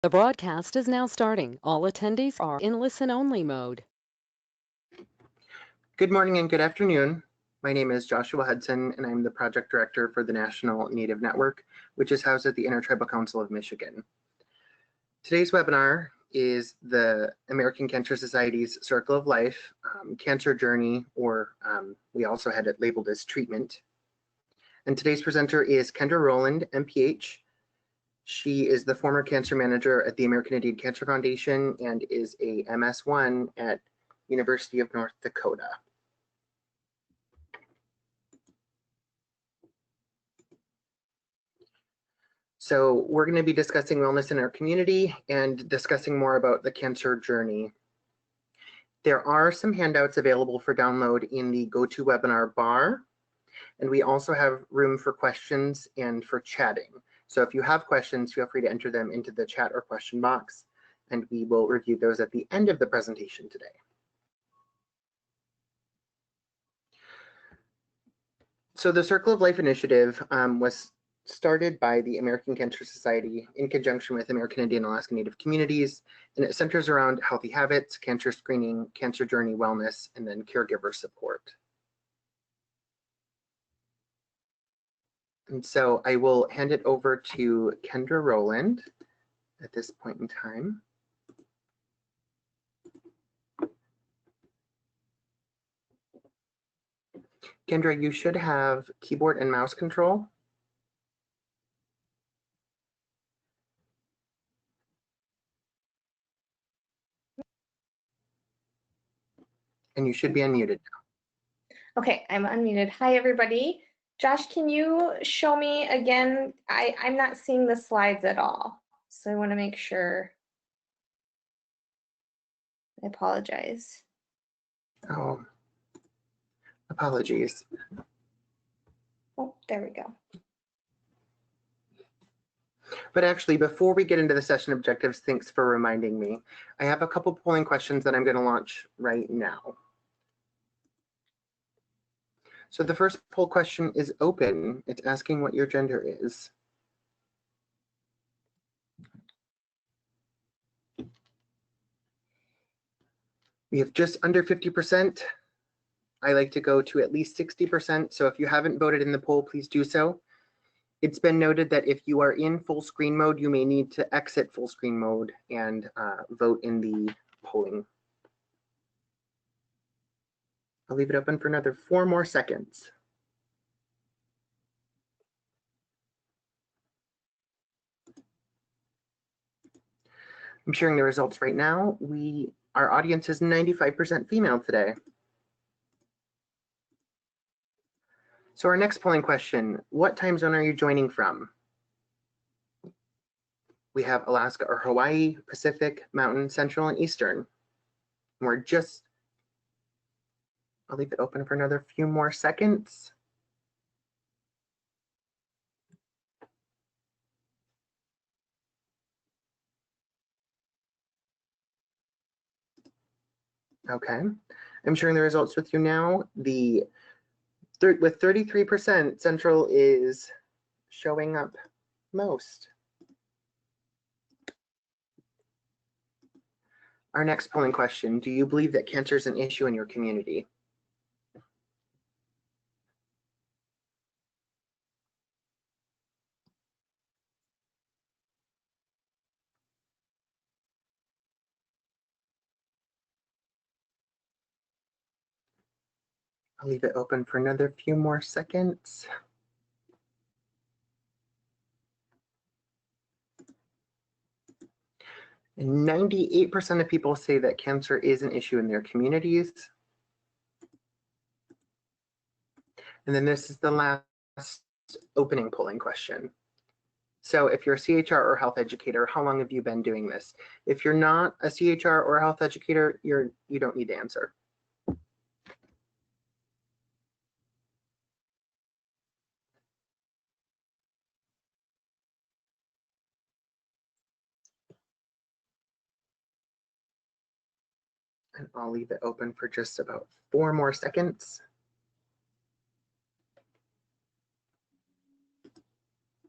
The broadcast is now starting. All attendees are in listen-only mode. Good morning and good afternoon. My name is Joshua Hudson, and I'm the project director for the National Native Network, which is housed at the Intertribal Council of Michigan. Today's webinar is the American Cancer Society's Circle of Life Cancer Journey, or we also had it labeled as treatment. And today's presenter is Kendra Rowland, MPH. She is the former cancer manager at the American Indian Cancer Foundation and is a MS1 at University of North Dakota. So we're going to be discussing wellness in our community and discussing more about the cancer journey. There are some handouts available for download in the GoToWebinar bar, and we also have room for questions and for chatting. So if you have questions, feel free to enter them into the chat or question box, and we will review those at the end of the presentation today. So the Circle of Life initiative was started by the American Cancer Society in conjunction with American Indian and Alaska Native communities, and it centers around healthy habits, cancer screening, cancer journey wellness, and then caregiver support. And so I will hand it over to Kendra Rowland at this point in time. Kendra, you should have keyboard and mouse control. And you should be unmuted now. Okay, I'm unmuted. Hi, everybody. Josh, can you show me again? I'm not seeing the slides at all, so I want to make sure. I apologize. Oh, apologies. Oh, there we go. But actually, before we get into the session objectives, thanks for reminding me. I have a couple polling questions that I'm going to launch right now. So the first poll question is open. It's asking what your gender is. We have just under 50%. I like to go to at least 60%. So if you haven't voted in the poll, please do so. It's been noted that if you are in full screen mode, you may need to exit full screen mode and vote in the polling. I'll leave it open for another 4 more seconds. I'm sharing the results right now. Our audience is 95% female today. So our next polling question, what time zone are you joining from? We have Alaska or Hawaii, Pacific, Mountain, Central, and Eastern. I'll leave it open for another few more seconds. Okay, I'm sharing the results with you now. With 33%, Central is showing up most. Our next polling question, do you believe that cancer is an issue in your community? I'll leave it open for another few more seconds. And 98% of people say that cancer is an issue in their communities. And then this is the last opening polling question. So if you're a CHR or health educator, how long have you been doing this? If you're not a CHR or a health educator, you don't need to answer. And I'll leave it open for just about 4 more seconds.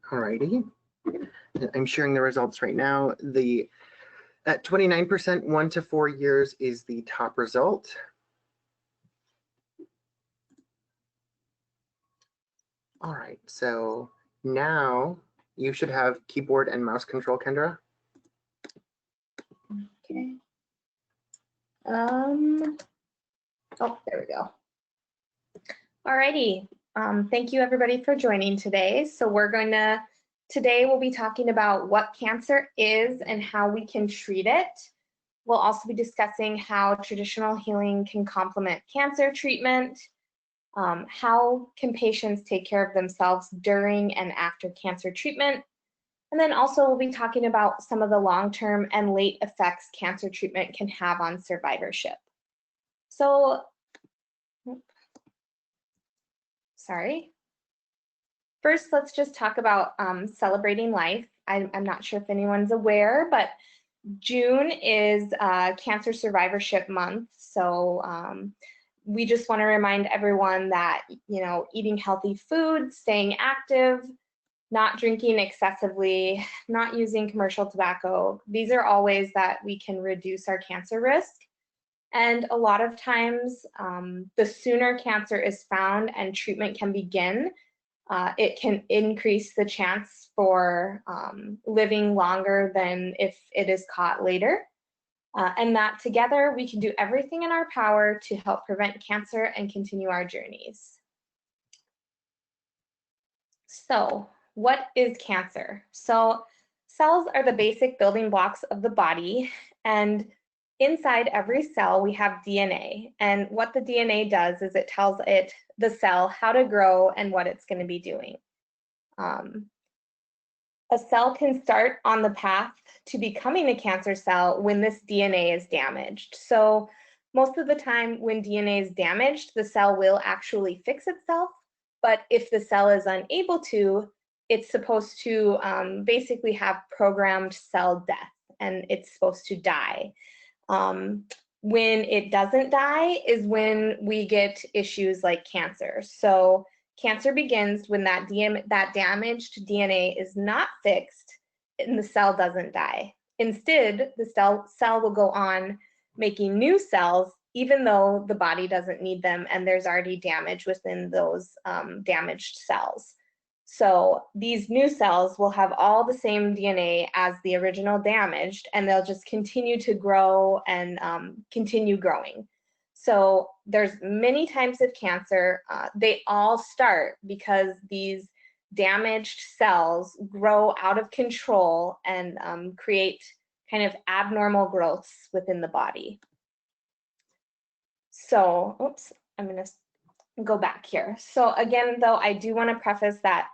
Alrighty. I'm sharing the results right now. At 29%, 1 to 4 years is the top result. All right, so now you should have keyboard and mouse control, Kendra. Okay. Oh, there we go. Alrighty. Thank you everybody for joining today. So today we'll be talking about what cancer is and how we can treat it. We'll also be discussing how traditional healing can complement cancer treatment. How can patients take care of themselves during and after cancer treatment? And then also we'll be talking about some of the long-term and late effects cancer treatment can have on survivorship. So, sorry. First, let's just talk about celebrating life. I'm not sure if anyone's aware, but June is Cancer Survivorship Month. So we just want to remind everyone that, eating healthy food, staying active, not drinking excessively, not using commercial tobacco, these are all ways that we can reduce our cancer risk. And a lot of times, the sooner cancer is found and treatment can begin, it can increase the chance for living longer than if it is caught later. And that together, we can do everything in our power to help prevent cancer and continue our journeys. So, what is cancer? So, cells are the basic building blocks of the body, and inside every cell we have DNA. And what the DNA does is it tells the cell how to grow and what it's going to be doing. A cell can start on the path to becoming a cancer cell when this DNA is damaged. So most of the time when DNA is damaged, the cell will actually fix itself. But if the cell is unable to, it's supposed to basically have programmed cell death, and it's supposed to die. When it doesn't die is when we get issues like cancer. So cancer begins when that damaged DNA is not fixed and the cell doesn't die. Instead, the cell will go on making new cells even though the body doesn't need them and there's already damage within those damaged cells. So these new cells will have all the same DNA as the original damaged, and they'll just continue to grow and continue growing. So there's many types of cancer. They all start because these damaged cells grow out of control and create kind of abnormal growths within the body. So, oops, I'm going to go back here. So again, though, I do want to preface that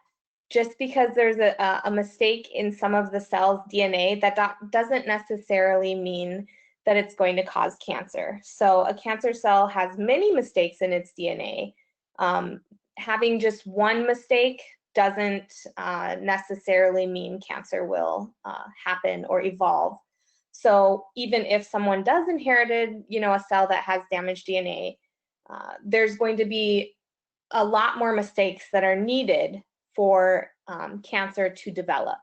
just because there's a mistake in some of the cell's DNA, that doesn't necessarily mean that it's going to cause cancer. So a cancer cell has many mistakes in its DNA. Having just one mistake doesn't necessarily mean cancer will happen or evolve. So even if someone does inherit a cell that has damaged DNA, there's going to be a lot more mistakes that are needed for cancer to develop.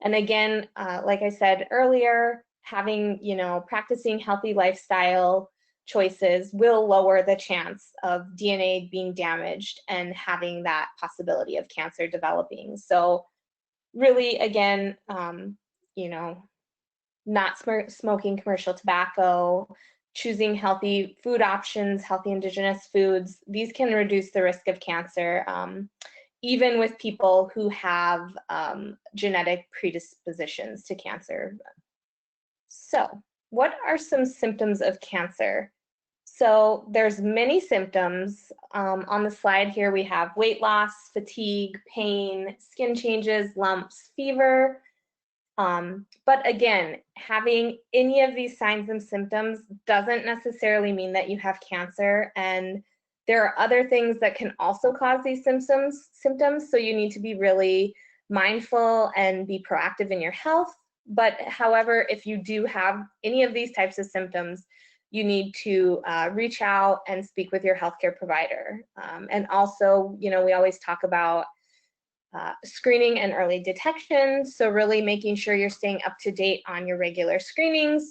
And again, like I said earlier, practicing healthy lifestyle choices will lower the chance of DNA being damaged and having that possibility of cancer developing. So really, again, not smoking commercial tobacco, choosing healthy food options, healthy indigenous foods, these can reduce the risk of cancer, even with people who have genetic predispositions to cancer. So, what are some symptoms of cancer? So there's many symptoms. On the slide here we have weight loss, fatigue, pain, skin changes, lumps, fever. But again, having any of these signs and symptoms doesn't necessarily mean that you have cancer, and there are other things that can also cause these symptoms, so you need to be really mindful and be proactive in your health. But however, if you do have any of these types of symptoms, you need to reach out and speak with your healthcare provider. And also, we always talk about Screening and early detection, so really making sure you're staying up to date on your regular screenings,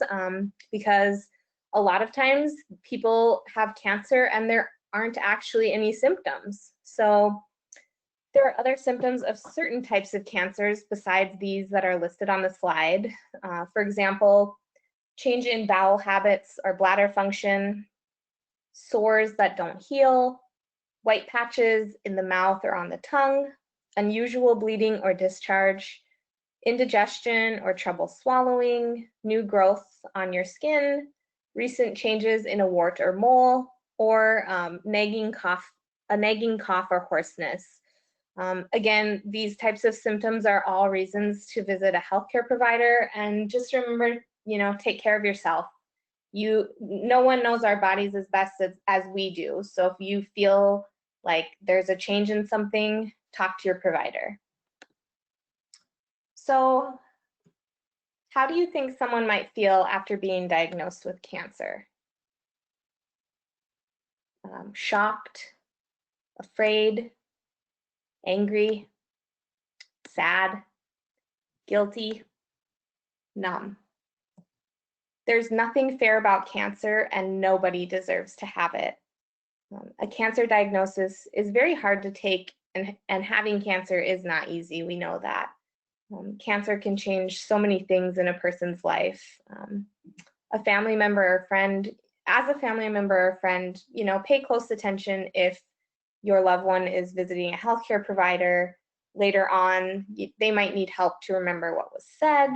because a lot of times people have cancer and there aren't actually any symptoms. So there are other symptoms of certain types of cancers besides these that are listed on the slide. For example, change in bowel habits or bladder function, sores that don't heal, white patches in the mouth or on the tongue, unusual bleeding or discharge, indigestion or trouble swallowing, new growth on your skin, recent changes in a wart or mole, or a nagging cough or hoarseness. Again, these types of symptoms are all reasons to visit a healthcare provider, and just remember, take care of yourself. No one knows our bodies as best as we do. So if you feel like there's a change in something, talk to your provider. So how do you think someone might feel after being diagnosed with cancer? Shocked, afraid, angry, sad, guilty, numb. There's nothing fair about cancer, and nobody deserves to have it. A cancer diagnosis is very hard to take, and having cancer is not easy. We know that. Cancer can change so many things in a person's life. A family member or friend, pay close attention if your loved one is visiting a healthcare provider. Later on, they might need help to remember what was said.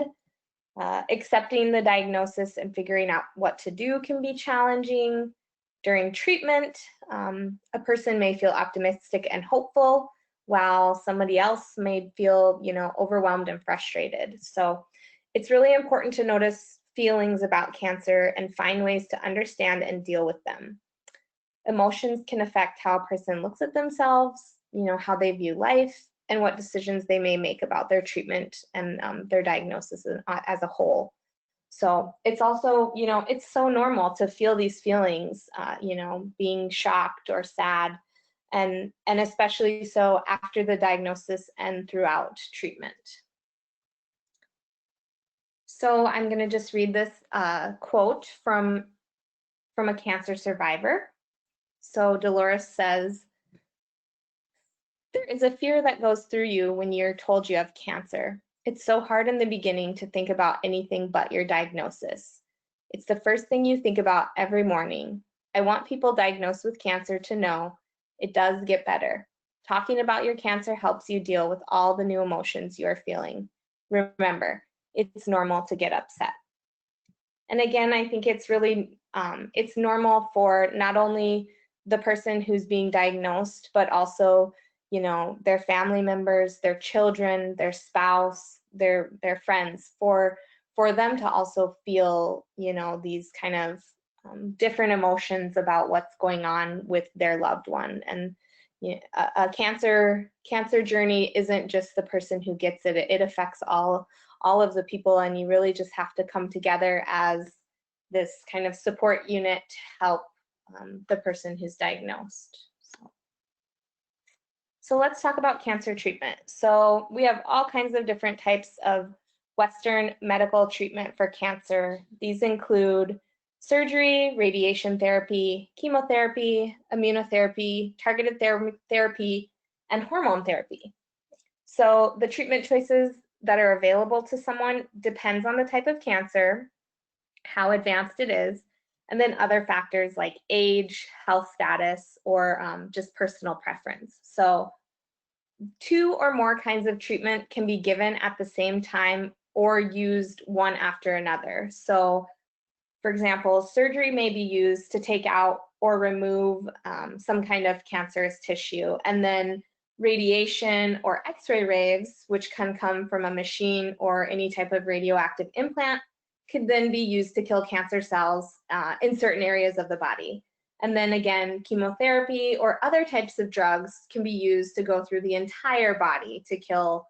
Accepting the diagnosis and figuring out what to do can be challenging. During treatment, a person may feel optimistic and hopeful, while somebody else may feel, overwhelmed and frustrated. So it's really important to notice feelings about cancer and find ways to understand and deal with them. Emotions can affect how a person looks at themselves, how they view life, and what decisions they may make about their treatment and their diagnosis as a whole. So it's also, it's so normal to feel these feelings, being shocked or sad, and especially so after the diagnosis and throughout treatment. So I'm going to just read this quote from a cancer survivor. So Dolores says, "There is a fear that goes through you when you're told you have cancer. It's so hard in the beginning to think about anything but your diagnosis. It's the first thing you think about every morning. I want people diagnosed with cancer to know it does get better. Talking about your cancer helps you deal with all the new emotions you are feeling. Remember, it's normal to get upset." And again, I think it's really, it's normal for not only the person who's being diagnosed, but also, their family members, their children, their spouse, their friends, for them to also feel, these kind of different emotions about what's going on with their loved one. And a cancer journey isn't just the person who gets it. It affects all of the people, and you really just have to come together as this kind of support unit to help the person who's diagnosed. So let's talk about cancer treatment. So we have all kinds of different types of Western medical treatment for cancer. These include surgery, radiation therapy, chemotherapy, immunotherapy, targeted therapy, and hormone therapy. So the treatment choices that are available to someone depends on the type of cancer, how advanced it is, and then other factors like age, health status, or just personal preference. So 2 or more kinds of treatment can be given at the same time or used one after another. So for example, surgery may be used to take out or remove some kind of cancerous tissue, and then radiation or X-ray rays, which can come from a machine or any type of radioactive implant, could then be used to kill cancer cells in certain areas of the body. And then again, chemotherapy or other types of drugs can be used to go through the entire body to kill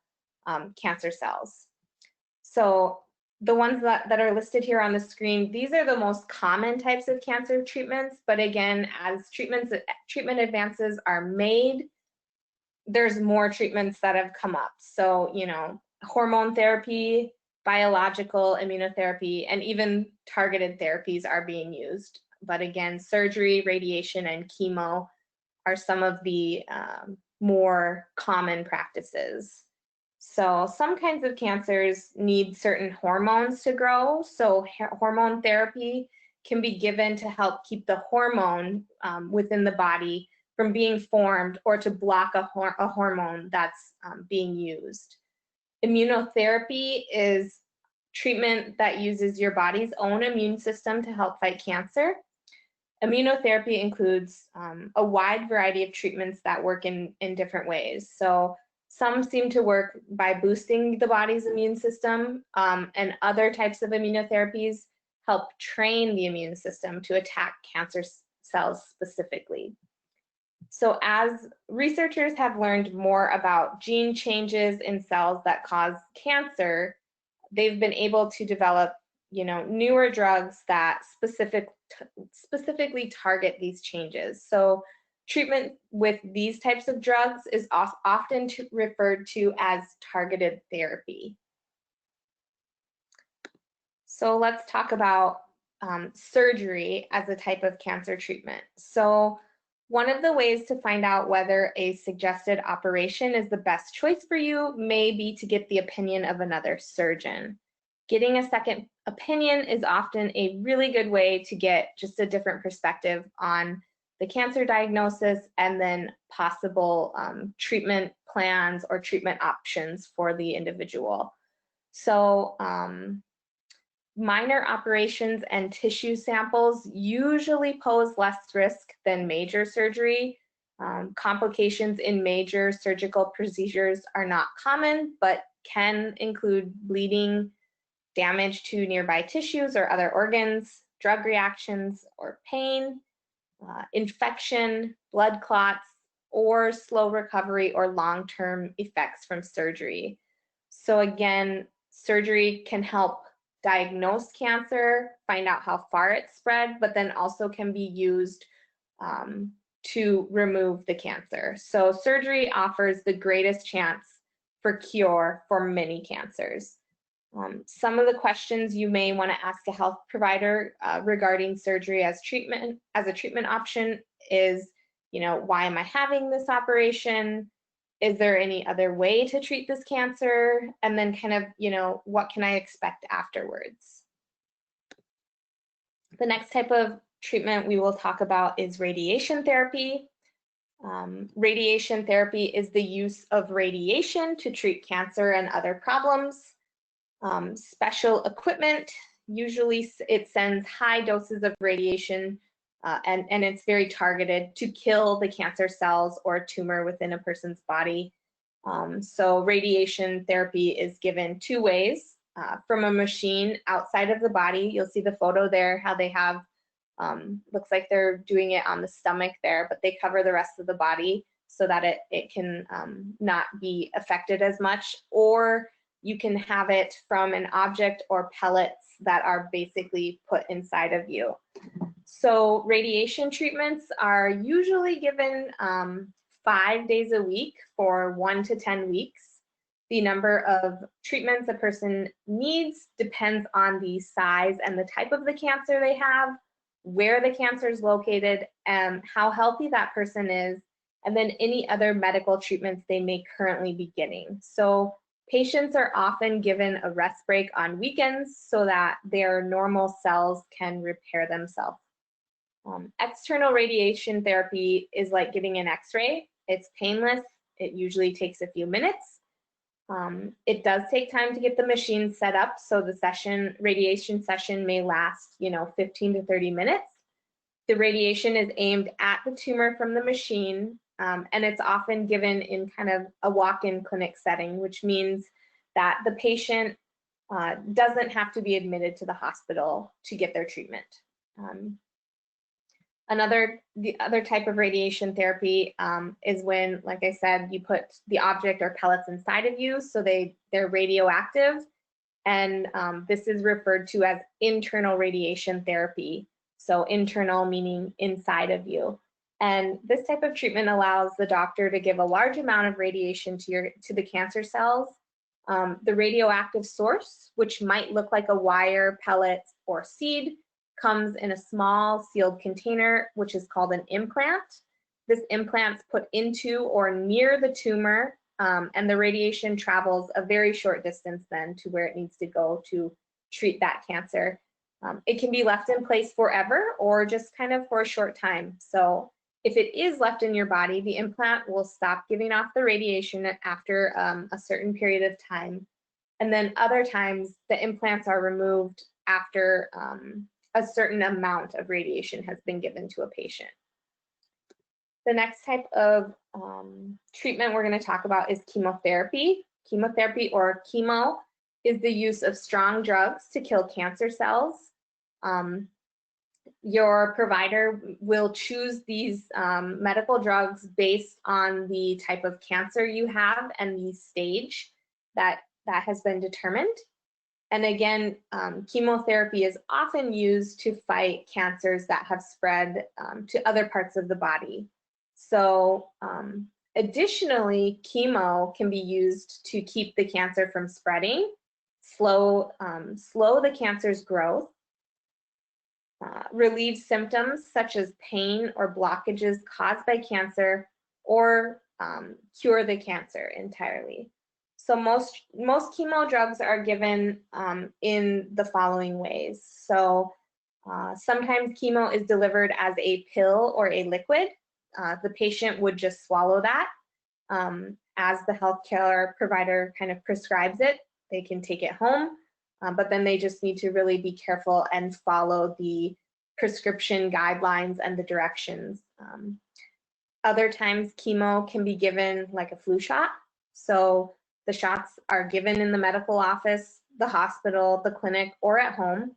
cancer cells. So the ones that are listed here on the screen, these are the most common types of cancer treatments. But again, as treatment advances are made, there's more treatments that have come up. So, you know, hormone therapy, biological immunotherapy, and even targeted therapies are being used. But again, surgery, radiation, and chemo are some of the more common practices. So some kinds of cancers need certain hormones to grow. So hormone therapy can be given to help keep the hormone within the body from being formed or to block a hormone that's being used. Immunotherapy is treatment that uses your body's own immune system to help fight cancer. Immunotherapy includes a wide variety of treatments that work in different ways. So some seem to work by boosting the body's immune system, and other types of immunotherapies help train the immune system to attack cancer cells specifically. So as researchers have learned more about gene changes in cells that cause cancer, they've been able to develop, you know, newer drugs that specifically target these changes. So treatment with these types of drugs is often referred to as targeted therapy. So let's talk about surgery as a type of cancer treatment. So one of the ways to find out whether a suggested operation is the best choice for you may be to get the opinion of another surgeon. Getting a second opinion is often a really good way to get just a different perspective on the cancer diagnosis and then possible treatment plans or treatment options for the individual. So minor operations and tissue samples usually pose less risk than major surgery. Complications in major surgical procedures are not common, but can include bleeding, damage to nearby tissues or other organs, drug reactions or pain, infection, blood clots, or slow recovery or long-term effects from surgery. So again, surgery can help diagnose cancer, find out how far it's spread, but then also can be used to remove the cancer. So surgery offers the greatest chance for cure for many cancers. Some of the questions you may want to ask a health provider regarding surgery as a treatment option is, you know, why am I having this operation? Is there any other way to treat this cancer? And then kind of, you know, what can I expect afterwards? The next type of treatment we will talk about is radiation therapy. Radiation therapy is the use of radiation to treat cancer and other problems. Special equipment, usually it sends high doses of radiation and it's very targeted to kill the cancer cells or tumor within a person's body. So radiation therapy is given two ways, from a machine outside of the body. You'll see the photo there, how they have, looks like they're doing it on the stomach there, but they cover the rest of the body so that it can not be affected as much, or you can have it from an object or pellets that are basically put inside of you. So radiation treatments are usually given 5 days a week for 1 to 10 weeks. The number of treatments a person needs depends on the size and the type of the cancer they have, where the cancer is located, and how healthy that person is, and then any other medical treatments they may currently be getting. So patients are often given a rest break on weekends so that their normal cells can repair themselves. External radiation therapy is like getting an x-ray. It's painless. It usually takes a few minutes. It does take time to get the machine set up, so the radiation session may last, 15 to 30 minutes. The radiation is aimed at the tumor from the machine, and it's often given in kind of a walk-in clinic setting, which means that the patient doesn't have to be admitted to the hospital to get their treatment. The other type of radiation therapy is when, like I said, you put the object or pellets inside of you, so they're radioactive, and this is referred to as internal radiation therapy. So internal meaning inside of you. And this type of treatment allows the doctor to give a large amount of radiation to the cancer cells. The radioactive source, which might look like a wire, pellet, or seed, comes in a small sealed container, which is called an implant. This implant's put into or near the tumor, and the radiation travels a very short distance then to where it needs to go to treat that cancer. It can be left in place forever or just kind of for a short time. So if it is left in your body, the implant will stop giving off the radiation after a certain period of time. And then other times, the implants are removed after a certain amount of radiation has been given to a patient. The next type of treatment we're going to talk about is chemotherapy. Chemotherapy, or chemo, is the use of strong drugs to kill cancer cells. Your provider will choose these medical drugs based on the type of cancer you have and the stage that has been determined. And again, chemotherapy is often used to fight cancers that have spread to other parts of the body. So additionally, chemo can be used to keep the cancer from spreading, slow the cancer's growth, relieve symptoms such as pain or blockages caused by cancer, or cure the cancer entirely. So most chemo drugs are given in the following ways. So sometimes chemo is delivered as a pill or a liquid. The patient would just swallow that as the healthcare provider kind of prescribes it. They can take it home, but then they just need to really be careful and follow the prescription guidelines and the directions. Other times chemo can be given like a flu shot. So the shots are given in the medical office, the hospital, the clinic, or at home.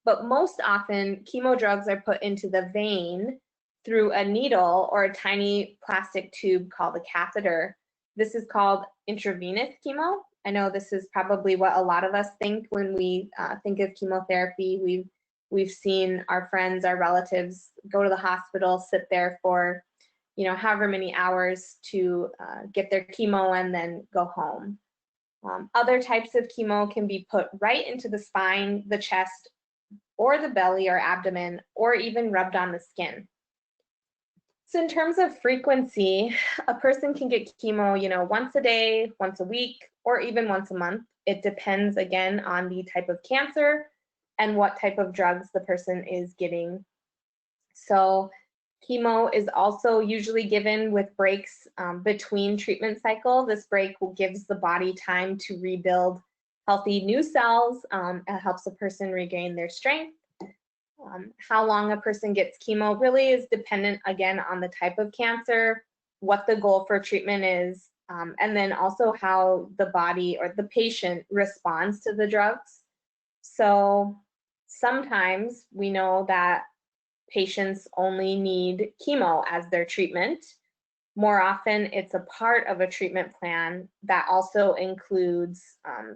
But most often, chemo drugs are put into the vein through a needle or a tiny plastic tube called a catheter. This is called intravenous chemo. I know this is probably what a lot of us think when we think of chemotherapy. We've seen our friends, our relatives go to the hospital, sit there for however many hours to get their chemo and then go home. Other types of chemo can be put right into the spine, the chest, or the belly or abdomen, or even rubbed on the skin. So in terms of frequency, a person can get chemo, once a day, once a week, or even once a month. It depends, again, on the type of cancer and what type of drugs the person is getting. So chemo is also usually given with breaks between treatment cycle. This break gives the body time to rebuild healthy new cells. It helps a person regain their strength. How long a person gets chemo really is dependent, again, on the type of cancer, what the goal for treatment is, and then also how the body or the patient responds to the drugs. So sometimes we know that patients only need chemo as their treatment. More often, it's a part of a treatment plan that also includes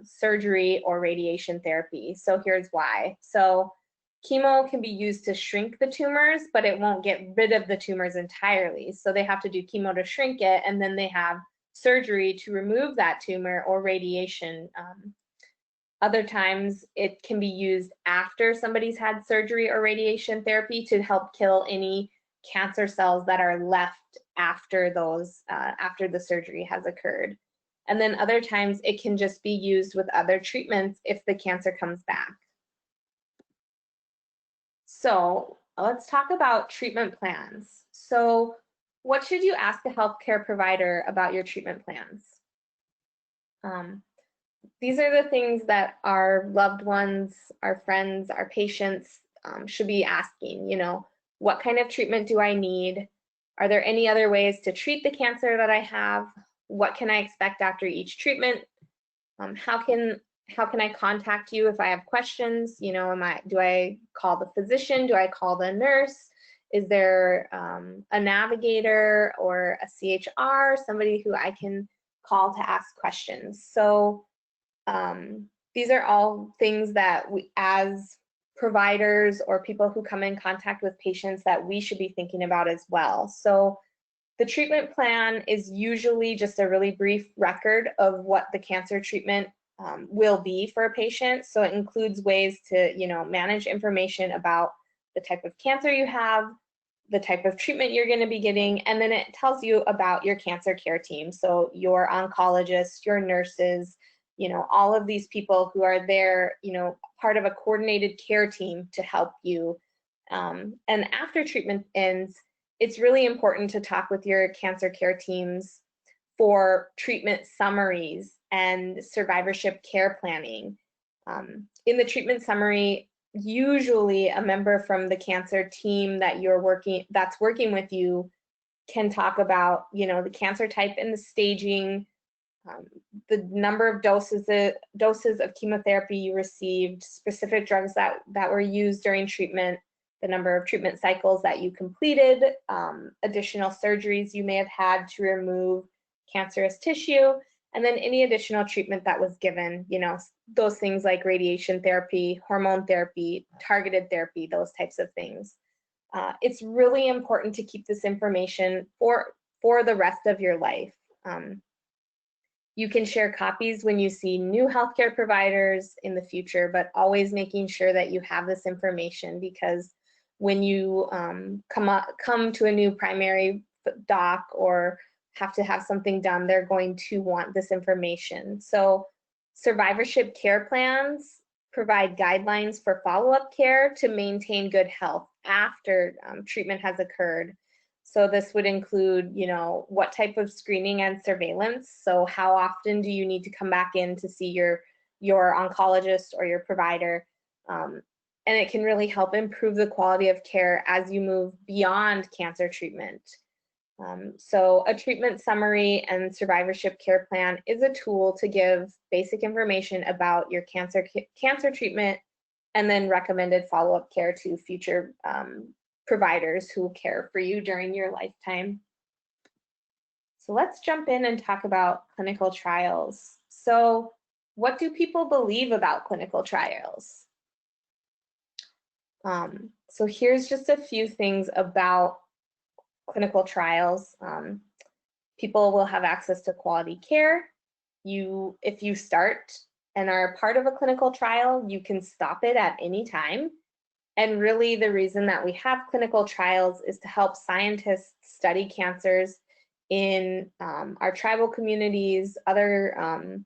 surgery or radiation therapy. So here's why. So chemo can be used to shrink the tumors, but it won't get rid of the tumors entirely. So they have to do chemo to shrink it, and then they have surgery to remove that tumor or radiation. Other times it can be used after somebody's had surgery or radiation therapy to help kill any cancer cells that are left after after the surgery has occurred. And then other times it can just be used with other treatments if the cancer comes back. So let's talk about treatment plans. So what should you ask a healthcare provider about your treatment plans? These are the things that our loved ones, our friends, our patients should be asking. What kind of treatment do I need? Are there any other ways to treat the cancer that I have? What can I expect after each treatment? How can I contact you if I have questions? Do I call the physician? Do I call the nurse? Is there a navigator or a CHR, somebody who I can call to ask questions? So these are all things that we, as providers or people who come in contact with patients that we should be thinking about as well. So the treatment plan is usually just a really brief record of what the cancer treatment will be for a patient. So it includes ways to, manage information about the type of cancer you have, the type of treatment you're going to be getting, and then it tells you about your cancer care team. So your oncologists, your nurses, all of these people who are there, part of a coordinated care team to help you. And after treatment ends, it's really important to talk with your cancer care teams for treatment summaries and survivorship care planning. In the treatment summary, usually a member from the cancer team that's working with you can talk about, the cancer type and the staging, the number of doses of chemotherapy you received, specific drugs that were used during treatment, the number of treatment cycles that you completed, additional surgeries you may have had to remove cancerous tissue, and then any additional treatment that was given, those things like radiation therapy, hormone therapy, targeted therapy, those types of things. It's really important to keep this information for the rest of your life. You can share copies when you see new healthcare providers in the future, but always making sure that you have this information, because when you come to a new primary doc or have to have something done, they're going to want this information. So survivorship care plans provide guidelines for follow-up care to maintain good health after treatment has occurred. So this would include, what type of screening and surveillance. So how often do you need to come back in to see your oncologist or your provider? And it can really help improve the quality of care as you move beyond cancer treatment. So a treatment summary and survivorship care plan is a tool to give basic information about your cancer treatment and then recommended follow-up care to future providers who will care for you during your lifetime. So let's jump in and talk about clinical trials. So what do people believe about clinical trials? So here's just a few things about clinical trials. People will have access to quality care. If you start and are part of a clinical trial, you can stop it at any time. And really the reason that we have clinical trials is to help scientists study cancers in our tribal communities, other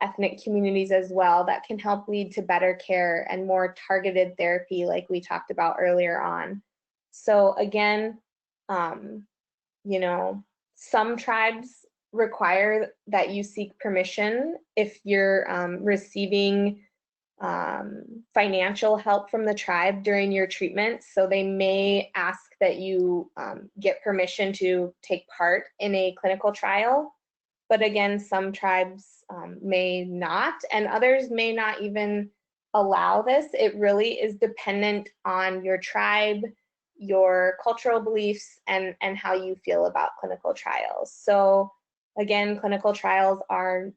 ethnic communities as well, that can help lead to better care and more targeted therapy like we talked about earlier on. So again, some tribes require that you seek permission if you're receiving financial help from the tribe during your treatment. So they may ask that you get permission to take part in a clinical trial. But again, some tribes may not, and others may not even allow this. It really is dependent on your tribe, your cultural beliefs, and how you feel about clinical trials. So again, clinical trials are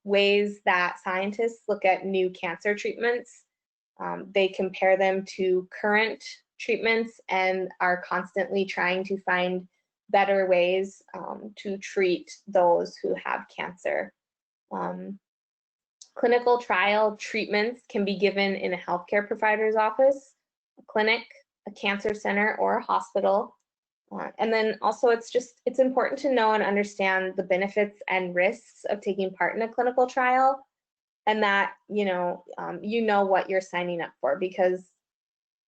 ways that scientists look at new cancer treatments. They compare them to current treatments and are constantly trying to find better ways to treat those who have cancer. Clinical trial treatments can be given in a healthcare provider's office, a clinic, a cancer center, or a hospital. And then also it's important to know and understand the benefits and risks of taking part in a clinical trial, and that you know what you're signing up for,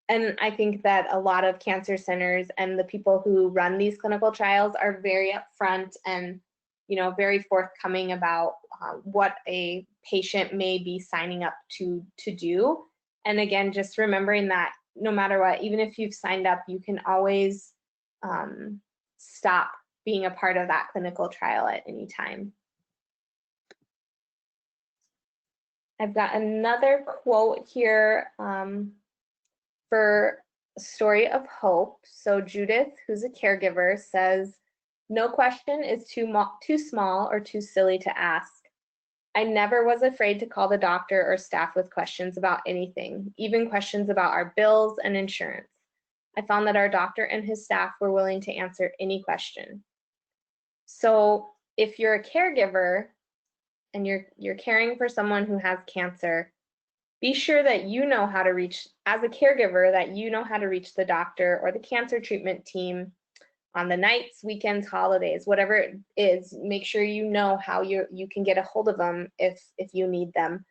and I think that a lot of cancer centers and the people who run these clinical trials are very upfront and very forthcoming about what a patient may be signing up to do. And again, just remembering that no matter what, even if you've signed up, you can always stop being a part of that clinical trial at any time. I've got another quote here for a story of hope. So Judith, who's a caregiver, says, "No question is too small or too silly to ask. I never was afraid to call the doctor or staff with questions about anything, even questions about our bills and insurance. I found that our doctor and his staff were willing to answer any question. So if you're a caregiver and you're caring for someone who has cancer, be sure that you know how to reach, as a caregiver, that you know how to reach the doctor or the cancer treatment team on the nights, weekends, holidays, whatever it is. Make sure you know how you can get a hold of them if you need them.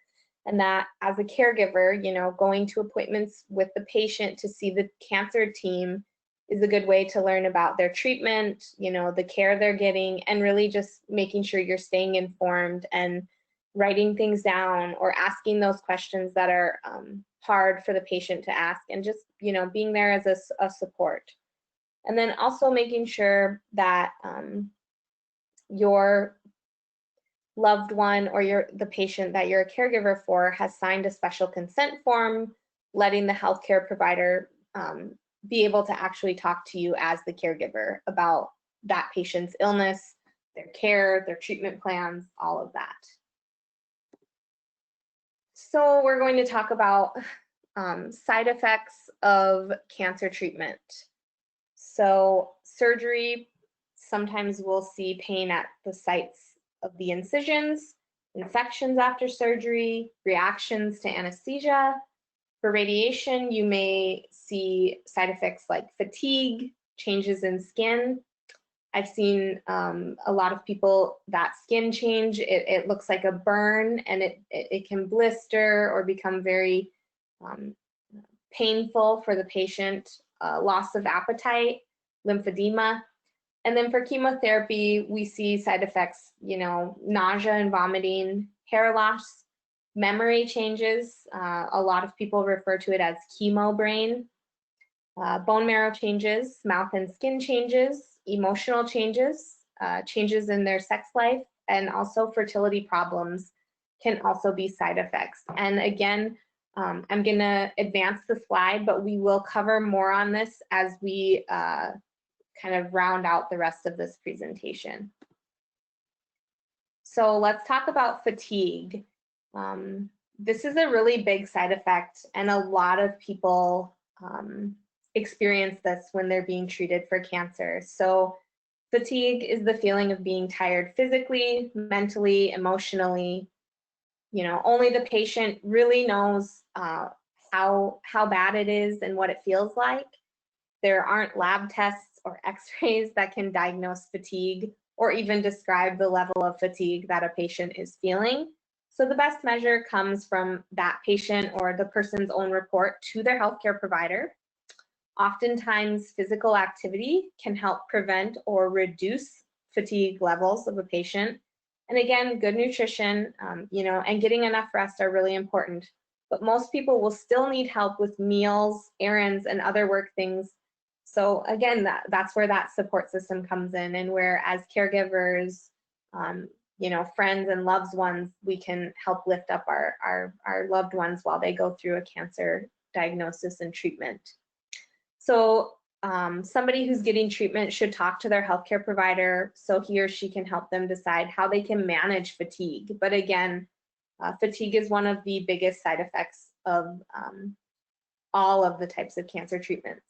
And that as a caregiver, you know, going to appointments with the patient to see the cancer team is a good way to learn about their treatment, you know, the care they're getting, and really just making sure you're staying informed and writing things down or asking those questions that are hard for the patient to ask, and just, you know, being there as a support. And then also making sure that your loved one or the patient that you're a caregiver for has signed a special consent form, letting the healthcare provider be able to actually talk to you as the caregiver about that patient's illness, their care, their treatment plans, all of that. So we're going to talk about side effects of cancer treatment. So surgery, sometimes we'll see pain at the sites of the incisions, infections after surgery, reactions to anesthesia. For radiation, you may see side effects like fatigue, changes in skin. I've seen a lot of people, that skin change, it looks like a burn, and it can blister or become very painful for the patient, loss of appetite, lymphedema. And then for chemotherapy, we see side effects, you know, nausea and vomiting, hair loss, memory changes. A lot of people refer to it as chemo brain, bone marrow changes, mouth and skin changes, emotional changes, changes in their sex life, and also fertility problems can also be side effects. And again, I'm going to advance the slide, but we will cover more on this as we kind of round out the rest of this presentation. So let's talk about fatigue. This is a really big side effect, and a lot of people experience this when they're being treated for cancer. So fatigue is the feeling of being tired physically, mentally, emotionally. You know, only the patient really knows how bad it is and what it feels like. There aren't lab tests or x-rays that can diagnose fatigue or even describe the level of fatigue that a patient is feeling. So the best measure comes from that patient or the person's own report to their healthcare provider. Oftentimes, physical activity can help prevent or reduce fatigue levels of a patient. And again, good nutrition, you know, and getting enough rest are really important. But most people will still need help with meals, errands, and other work things. So again, that's where that support system comes in, and where as caregivers, you know, friends and loved ones, we can help lift up our loved ones while they go through a cancer diagnosis and treatment. So somebody who's getting treatment should talk to their healthcare provider so he or she can help them decide how they can manage fatigue. But again, fatigue is one of the biggest side effects of all of the types of cancer treatments.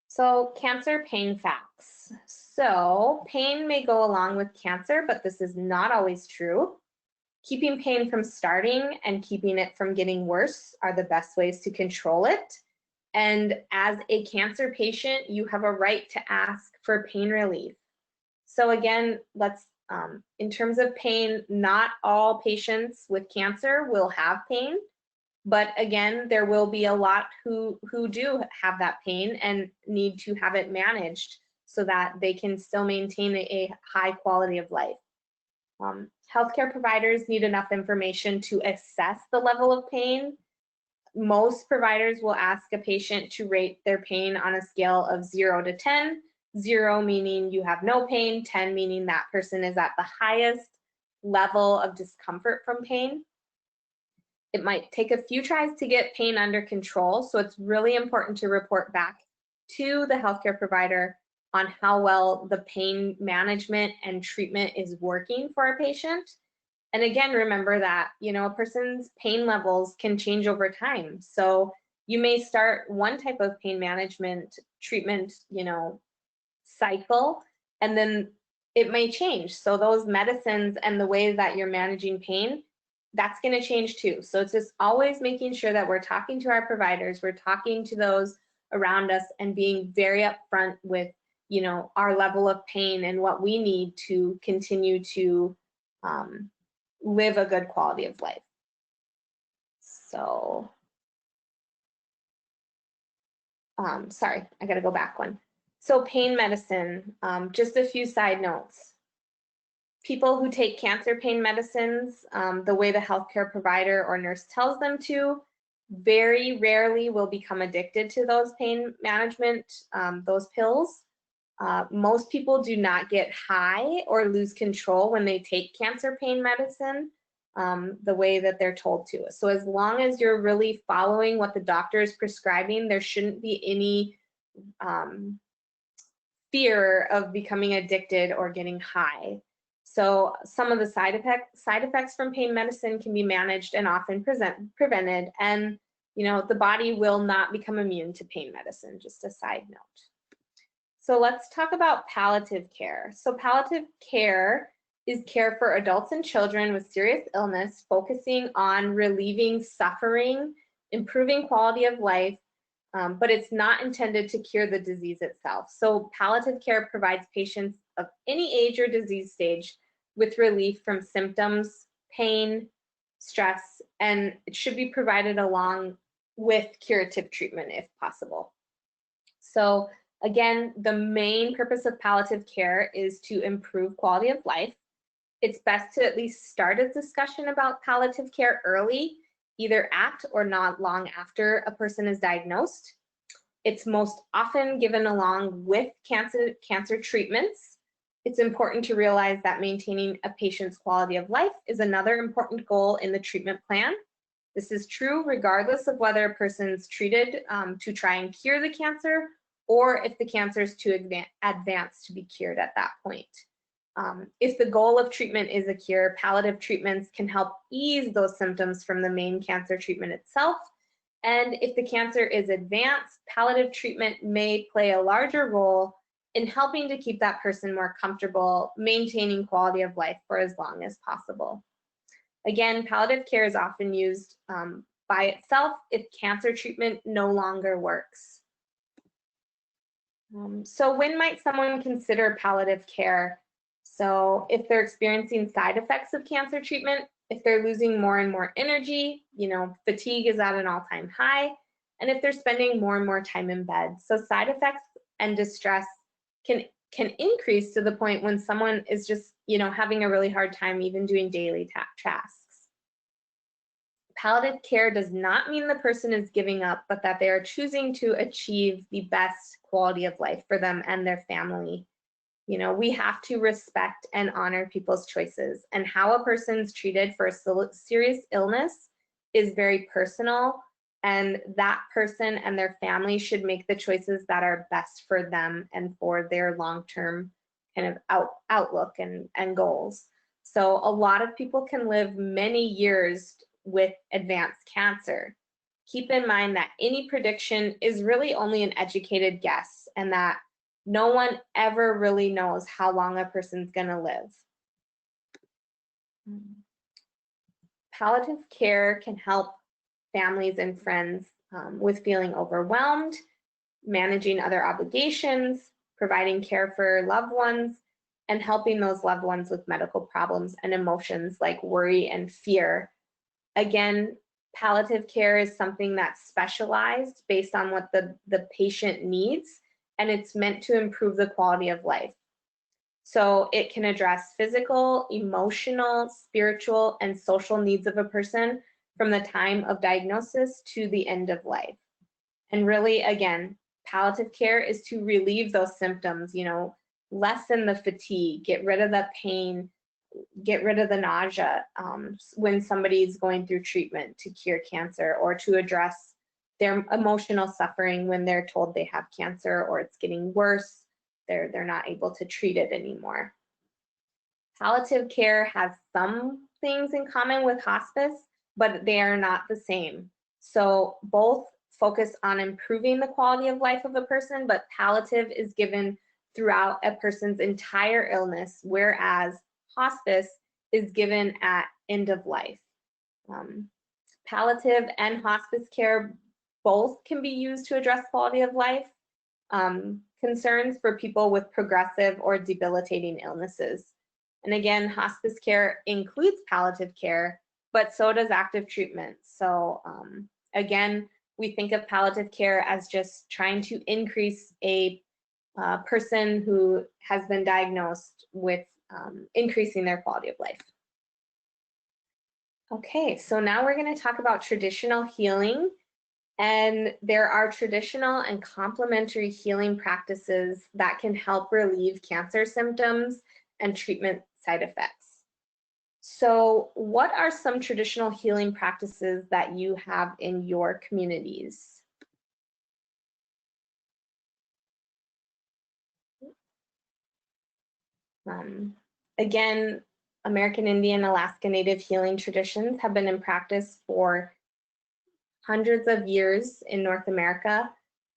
So cancer pain facts. So pain may go along with cancer, but this is not always true. Keeping pain from starting and keeping it from getting worse are the best ways to control it. And as a cancer patient, you have a right to ask for pain relief. So again, in terms of pain, not all patients with cancer will have pain. But again, there will be a lot who do have that pain and need to have it managed so that they can still maintain a high quality of life. Healthcare providers need enough information to assess the level of pain. Most providers will ask a patient to rate their pain on a scale of 0 to 10, 0 meaning you have no pain, 10 meaning that person is at the highest level of discomfort from pain. It might take a few tries to get pain under control, so it's really important to report back to the healthcare provider on how well the pain management and treatment is working for our patient. And again, remember that, a person's pain levels can change over time. So you may start one type of pain management treatment, cycle, and then it may change. So those medicines and the way that you're managing pain, that's going to change too. So it's just always making sure that we're talking to our providers, we're talking to those around us, and being very upfront with, our level of pain and what we need to continue to live a good quality of life. So, sorry, I got to go back one. So pain medicine, just a few side notes. People who take cancer pain medicines the way the healthcare provider or nurse tells them to, very rarely will become addicted to those pain management, those pills. Most people do not get high or lose control when they take cancer pain medicine the way that they're told to. So as long as you're really following what the doctor is prescribing, there shouldn't be any fear of becoming addicted or getting high. So some of the side effects from pain medicine can be managed and often prevented, and the body will not become immune to pain medicine, just a side note. So let's talk about palliative care. So palliative care is care for adults and children with serious illness, focusing on relieving suffering, improving quality of life, but it's not intended to cure the disease itself. So palliative care provides patients of any age or disease stage with relief from symptoms, pain, stress, and it should be provided along with curative treatment if possible. So again, the main purpose of palliative care is to improve quality of life. It's best to at least start a discussion about palliative care early, either at or not long after a person is diagnosed. It's most often given along with cancer treatments. It's important to realize that maintaining a patient's quality of life is another important goal in the treatment plan. This is true regardless of whether a person's treated to try and cure the cancer, or if the cancer is too advanced to be cured at that point. If the goal of treatment is a cure, palliative treatments can help ease those symptoms from the main cancer treatment itself. And if the cancer is advanced, palliative treatment may play a larger role in helping to keep that person more comfortable, maintaining quality of life for as long as possible. Again, palliative care is often used by itself if cancer treatment no longer works. So when might someone consider palliative care? So if they're experiencing side effects of cancer treatment, if they're losing more and more energy, fatigue is at an all-time high, and if they're spending more and more time in bed. So side effects and distress can increase to the point when someone is just, having a really hard time even doing daily tasks. Palliative care does not mean the person is giving up, but that they are choosing to achieve the best quality of life for them and their family. We have to respect and honor people's choices, and how a person's treated for a serious illness is very personal, and that person and their family should make the choices that are best for them and for their long-term kind of outlook and goals. So a lot of people can live many years with advanced cancer. Keep in mind that any prediction is really only an educated guess, and that no one ever really knows how long a person's going to live. Palliative care can help families and friends with feeling overwhelmed, managing other obligations, providing care for loved ones, and helping those loved ones with medical problems and emotions like worry and fear. Again, palliative care is something that's specialized based on what the patient needs, and it's meant to improve the quality of life. So it can address physical, emotional, spiritual, and social needs of a person from the time of diagnosis to the end of life. And really, again, palliative care is to relieve those symptoms, lessen the fatigue, get rid of the pain, get rid of the nausea when somebody's going through treatment to cure cancer, or to address their emotional suffering when they're told they have cancer or it's getting worse. they're not able to treat it anymore. Palliative care has some things in common with hospice, but they are not the same. So both focus on improving the quality of life of a person, but palliative is given throughout a person's entire illness, whereas hospice is given at end of life. Palliative and hospice care both can be used to address quality of life concerns for people with progressive or debilitating illnesses. And again, hospice care includes palliative care, but so does active treatment. So again, we think of palliative care as just trying to increase a person who has been diagnosed with increasing their quality of life. Okay, so now we're going to talk about traditional healing. And there are traditional and complementary healing practices that can help relieve cancer symptoms and treatment side effects. So what are some traditional healing practices that you have in your communities? Again, American Indian, Alaska Native healing traditions have been in practice for hundreds of years in North America.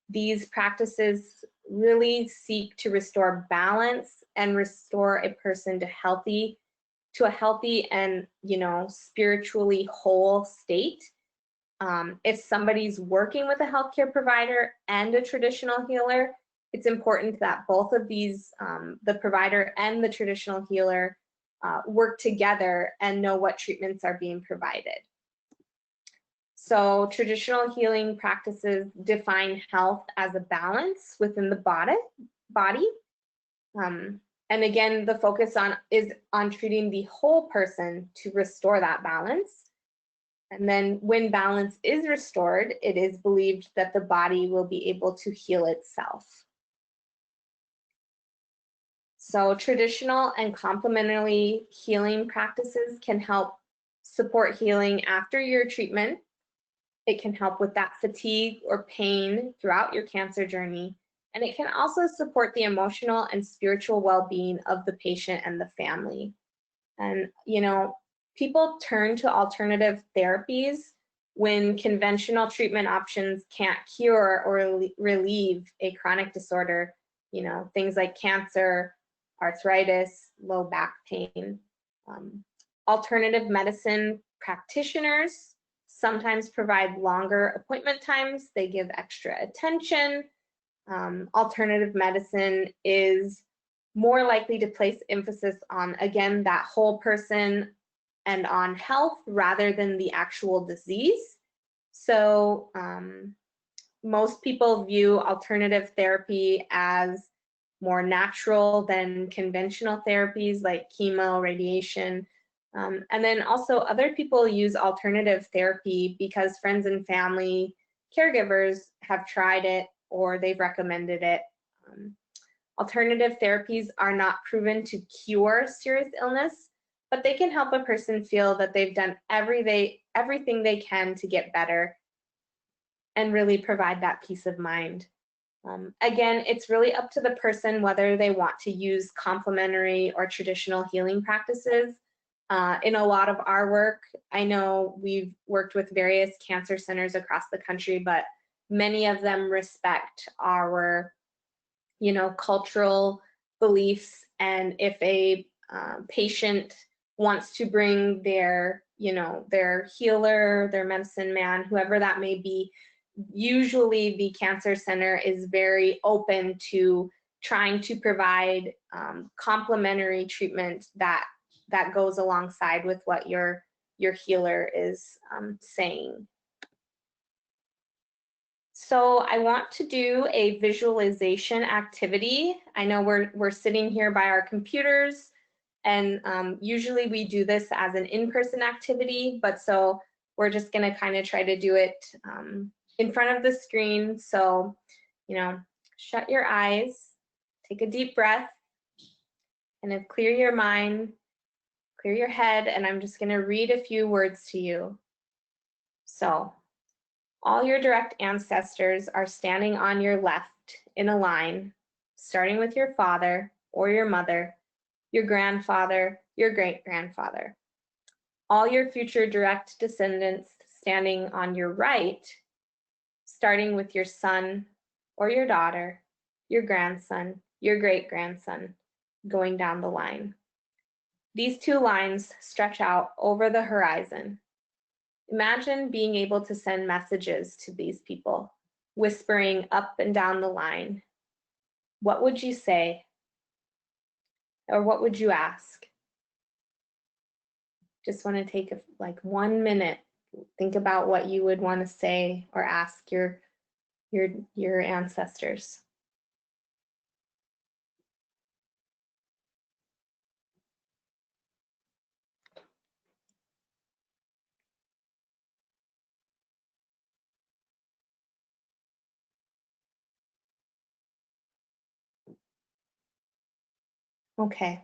These practices really seek to restore balance and restore a person to a healthy and, spiritually whole state. If somebody's working with a healthcare provider and a traditional healer, it's important that both of these, the provider and the traditional healer, work together and know what treatments are being provided. So traditional healing practices define health as a balance within the body. And again, the focus is on treating the whole person to restore that balance. And then when balance is restored, it is believed that the body will be able to heal itself. So traditional and complementary healing practices can help support healing after your treatment. It can help with that fatigue or pain throughout your cancer journey. And it can also support the emotional and spiritual well-being of the patient and the family. And, people turn to alternative therapies when conventional treatment options can't cure or relieve a chronic disorder, things like cancer, arthritis, low back pain. Alternative medicine practitioners sometimes provide longer appointment times. They give extra attention. Alternative medicine is more likely to place emphasis on, again, that whole person and on health rather than the actual disease. So most people view alternative therapy as more natural than conventional therapies like chemo, radiation. And then also other people use alternative therapy because friends and family caregivers have tried it or they've recommended it. Alternative therapies are not proven to cure serious illness, but they can help a person feel that they've done everything they can to get better and really provide that peace of mind. Again, it's really up to the person whether they want to use complementary or traditional healing practices. In a lot of our work, I know we've worked with various cancer centers across the country, but many of them respect our, cultural beliefs. And if a patient wants to bring their, their healer, their medicine man, whoever that may be, usually the cancer center is very open to trying to provide complementary treatment that goes alongside with what your healer is saying. So I want to do a visualization activity. I know we're sitting here by our computers, and usually we do this as an in-person activity, but so we're just going to kind of try to do it in front of the screen. So, shut your eyes, take a deep breath, and clear your mind, clear your head, and I'm just going to read a few words to you. So, all your direct ancestors are standing on your left in a line, starting with your father or your mother, your grandfather, your great-grandfather. All your future direct descendants standing on your right, starting with your son or your daughter, your grandson, your great-grandson, going down the line. These two lines stretch out over the horizon. Imagine being able to send messages to these people, whispering up and down the line. What would you say? Or what would you ask? Just want to take like 1 minute. Think about what you would want to say or ask your ancestors. Okay.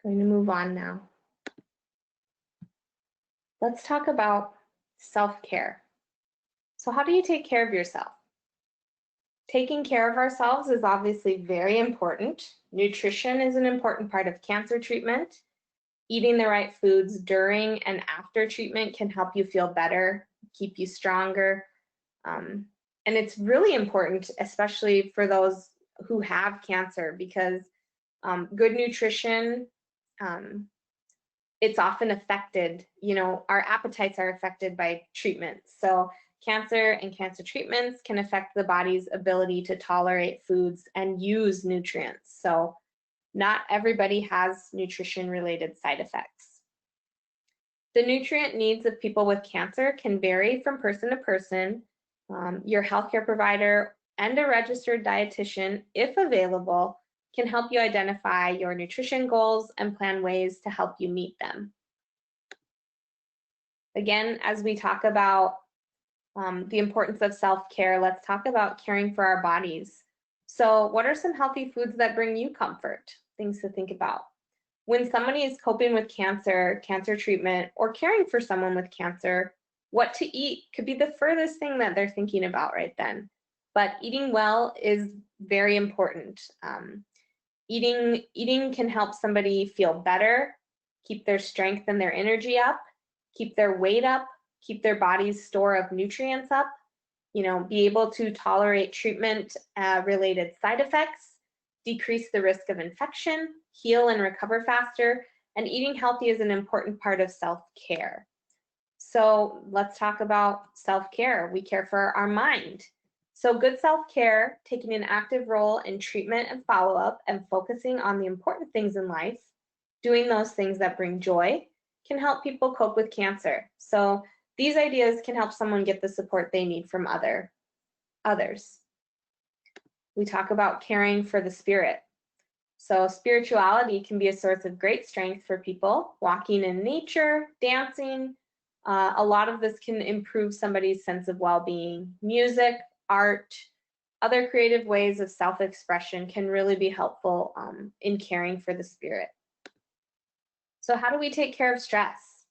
Going to move on now. Let's talk about self-care. So how do you take care of yourself? Taking care of ourselves is obviously very important. Nutrition is an important part of cancer treatment. Eating the right foods during and after treatment can help you feel better, keep you stronger. And it's really important, especially for those who have cancer, because good nutrition, it's often affected, our appetites are affected by treatments. So cancer and cancer treatments can affect the body's ability to tolerate foods and use nutrients. So not everybody has nutrition-related side effects. The nutrient needs of people with cancer can vary from person to person. Your healthcare provider and a registered dietitian, if available, can help you identify your nutrition goals and plan ways to help you meet them. Again, as we talk about the importance of self-care, let's talk about caring for our bodies. So what are some healthy foods that bring you comfort? Things to think about. When somebody is coping with cancer, cancer treatment, or caring for someone with cancer, what to eat could be the furthest thing that they're thinking about right then. But eating well is very important. Eating can help somebody feel better, keep their strength and their energy up, keep their weight up, keep their body's store of nutrients up, be able to tolerate treatment related side effects, decrease the risk of infection, heal and recover faster, and eating healthy is an important part of self-care. So let's talk about self-care. We care for our mind. So good self-care, taking an active role in treatment and follow-up and focusing on the important things in life, doing those things that bring joy, can help people cope with cancer. So these ideas can help someone get the support they need from others. We talk about caring for the spirit. So spirituality can be a source of great strength for people. Walking in nature, dancing, a lot of this can improve somebody's sense of well-being. Music, art, other creative ways of self-expression can really be helpful in caring for the spirit. So how do we take care of stress?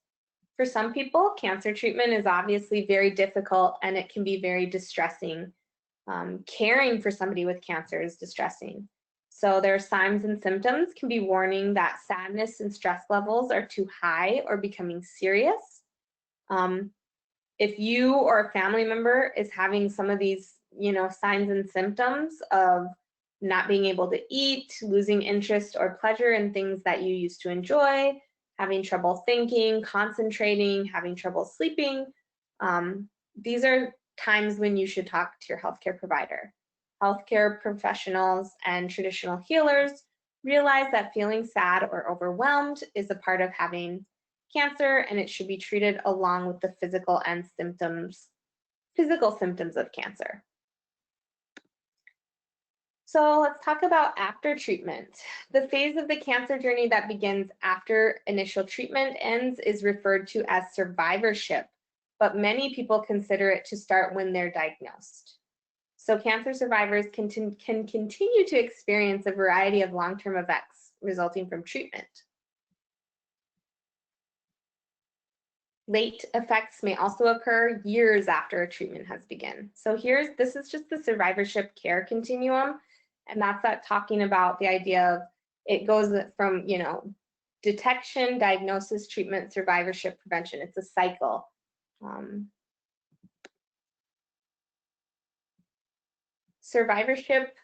For some people, cancer treatment is obviously very difficult and it can be very distressing. Caring for somebody with cancer is distressing. So their signs and symptoms can be warning that sadness and stress levels are too high or becoming serious. If you or a family member is having some of these, signs and symptoms of not being able to eat, losing interest or pleasure in things that you used to enjoy, having trouble thinking, concentrating, having trouble sleeping, these are times when you should talk to your healthcare provider. Healthcare professionals and traditional healers realize that feeling sad or overwhelmed is a part of having cancer, and it should be treated along with the physical symptoms of cancer. So let's talk about after treatment. The phase of the cancer journey that begins after initial treatment ends is referred to as survivorship, but many people consider it to start when they're diagnosed. So cancer survivors can continue to experience a variety of long-term effects resulting from treatment. Late effects may also occur years after a treatment has begun. So this is just the survivorship care continuum, and that's talking about the idea of it goes from, detection, diagnosis, treatment, survivorship, prevention. It's a cycle. Survivorship.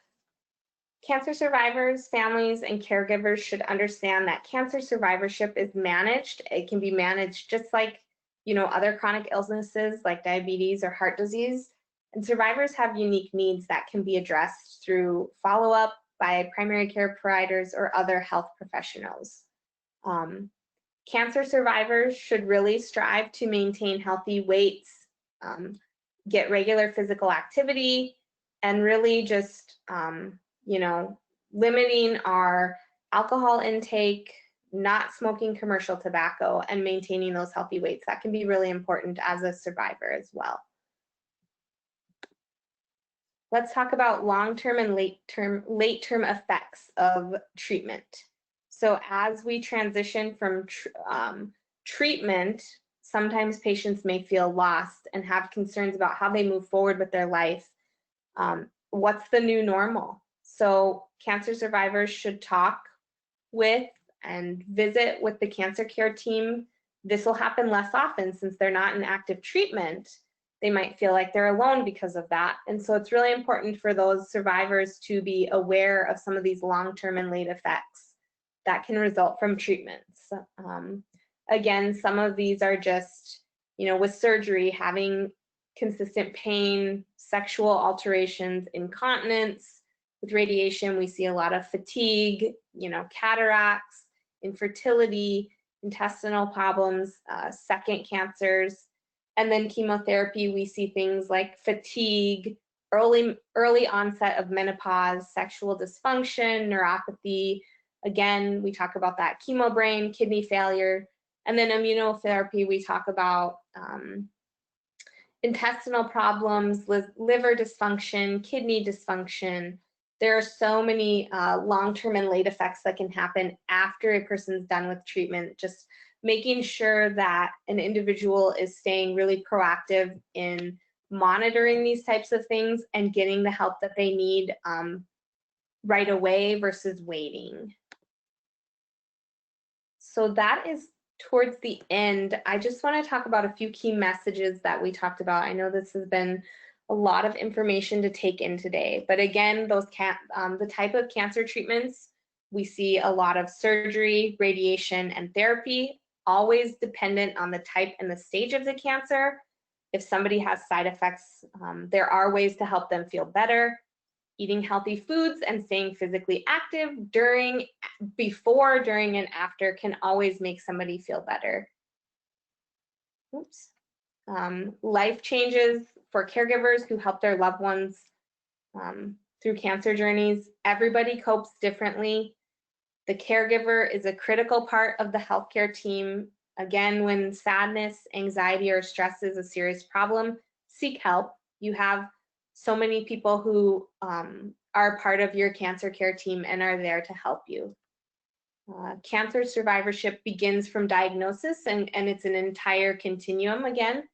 Cancer survivors, families, and caregivers should understand that cancer survivorship is managed. It can be managed just like, other chronic illnesses like diabetes or heart disease. And survivors have unique needs that can be addressed through follow-up by primary care providers or other health professionals. Cancer survivors should really strive to maintain healthy weights, get regular physical activity, and really just limiting our alcohol intake, not smoking commercial tobacco, and maintaining those healthy weights. That can be really important as a survivor as well. Let's talk about long-term and late-term effects of treatment. So as we transition from treatment, sometimes patients may feel lost and have concerns about how they move forward with their life. What's the new normal? So cancer survivors should talk with and visit with the cancer care team. This will happen less often since they're not in active treatment. They might feel like they're alone because of that. And so it's really important for those survivors to be aware of some of these long-term and late effects that can result from treatments. Again, some of these are just, with surgery, having consistent pain, sexual alterations, incontinence. With radiation, we see a lot of fatigue, cataracts, infertility, intestinal problems, second cancers. And then chemotherapy, we see things like fatigue, early onset of menopause, sexual dysfunction, neuropathy. Again, we talk about that chemo brain, kidney failure. And then immunotherapy, we talk about intestinal problems, liver dysfunction, kidney dysfunction. There are so many long-term and late effects that can happen after a person's done with treatment. Just making sure that an individual is staying really proactive in monitoring these types of things and getting the help that they need right away versus waiting. So that is towards the end. I just want to talk about a few key messages that we talked about. I know this has been a lot of information to take in today, but again, the type of cancer treatments, we see a lot of surgery, radiation, and therapy, always dependent on the type and the stage of the cancer. If somebody has side effects, there are ways to help them feel better. Eating healthy foods and staying physically active before, during, and after can always make somebody feel better. Oops. Life changes for caregivers who help their loved ones through cancer journeys. Everybody copes differently. The caregiver is a critical part of the healthcare team. Again, when sadness, anxiety, or stress is a serious problem, seek help. You have so many people who are part of your cancer care team and are there to help you. Cancer survivorship begins from diagnosis, and it's an entire continuum again.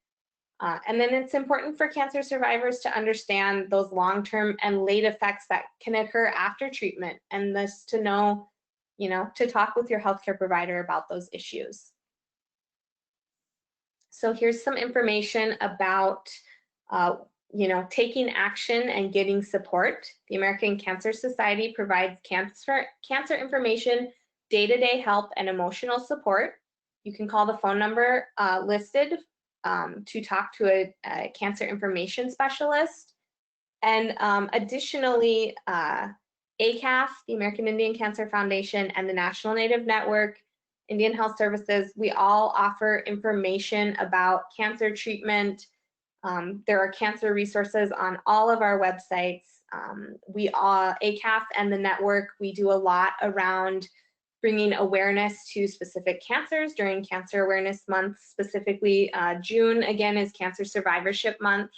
And then it's important for cancer survivors to understand those long-term and late effects that can occur after treatment, and thus to know, to talk with your healthcare provider about those issues. So here's some information about taking action and getting support. The American Cancer Society provides cancer information, day-to-day help, and emotional support. You can call the phone number listed to talk to a cancer information specialist. And additionally, ACAF, the American Indian Cancer Foundation, and the National Native Network, Indian Health Services, we all offer information about cancer treatment. There are cancer resources on all of our websites. ACAF and the network, we do a lot around bringing awareness to specific cancers during Cancer Awareness Month. Specifically, June, again, is Cancer Survivorship Month.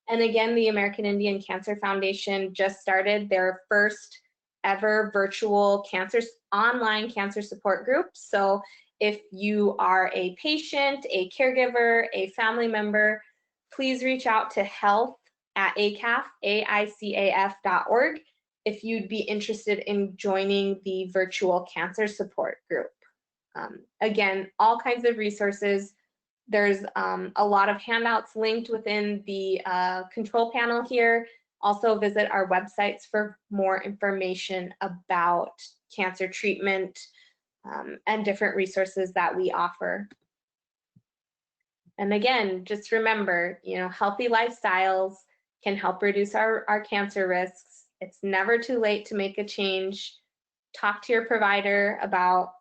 And again, the American Indian Cancer Foundation just started their first ever virtual online cancer support group. So If you are a patient, a caregiver, a family member, please reach out to health@aicaf.org if you'd be interested in joining the virtual cancer support group. Again, all kinds of resources. There's a lot of handouts linked within the control panel here. Also visit our websites for more information about cancer treatment and different resources that we offer. And again, just remember, healthy lifestyles can help reduce our cancer risks. It's never too late to make a change. Talk to your provider about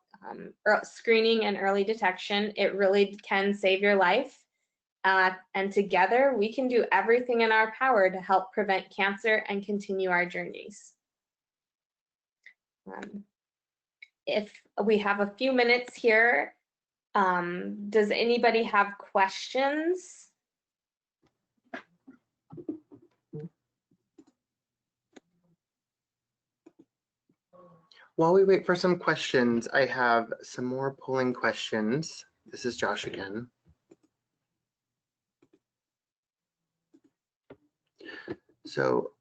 screening and early detection. It really can save your life. And together, we can do everything in our power to help prevent cancer and continue our journeys. If we have a few minutes here, does anybody have questions? While we wait for some questions, I have some more polling questions. This is Josh again. So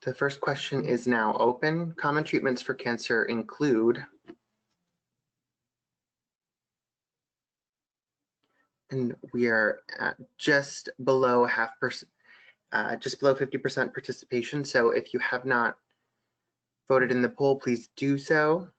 the first question is now open. Common treatments for cancer include, and we are at just below 50% participation. So if you have not voted in the poll, please do so.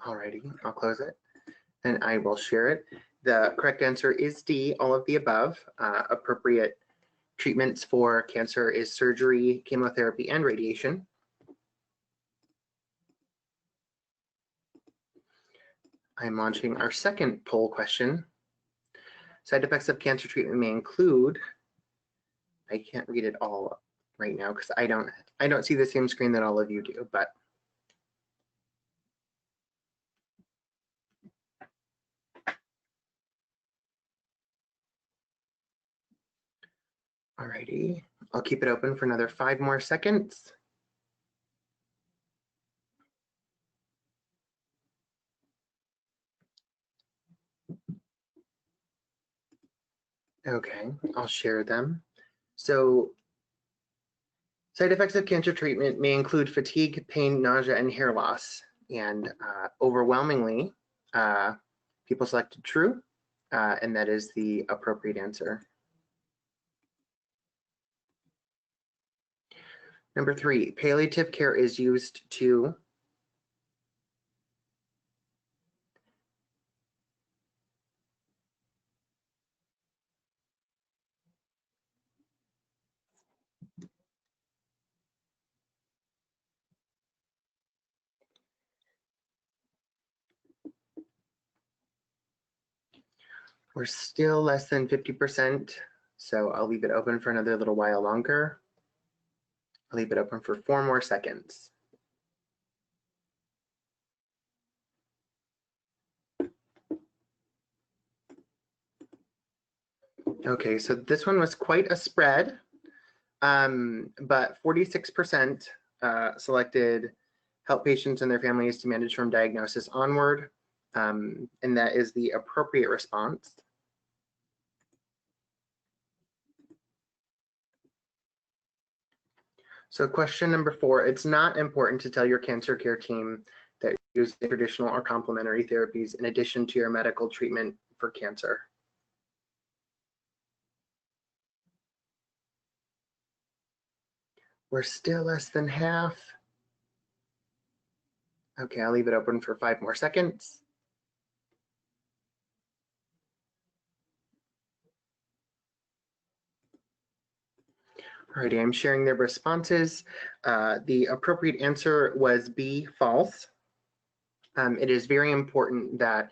Alrighty, I'll close it and I will share it. The correct answer is D, all of the above. Appropriate treatments for cancer is surgery, chemotherapy, and radiation. I'm launching our second poll question. Side effects of cancer treatment may include, I can't read it all right now because I don't see the same screen that all of you do, but alrighty, I'll keep it open for another 5 more seconds. Okay, I'll share them. So side effects of cancer treatment may include fatigue, pain, nausea, and hair loss. And overwhelmingly, people selected true, and that is the appropriate answer. Number 3, palliative care is used to we're still less than 50%, so I'll leave it open for another little while longer. I'll leave it open for 4 more seconds. Okay, so this one was quite a spread, but 46% selected help patients and their families to manage from diagnosis onward, and that is the appropriate response. So question number 4, it's not important to tell your cancer care team that you use traditional or complementary therapies in addition to your medical treatment for cancer. We're still less than half. Okay, I'll leave it open for 5 more seconds. Alrighty, I'm sharing their responses. The appropriate answer was B, false. It is very important that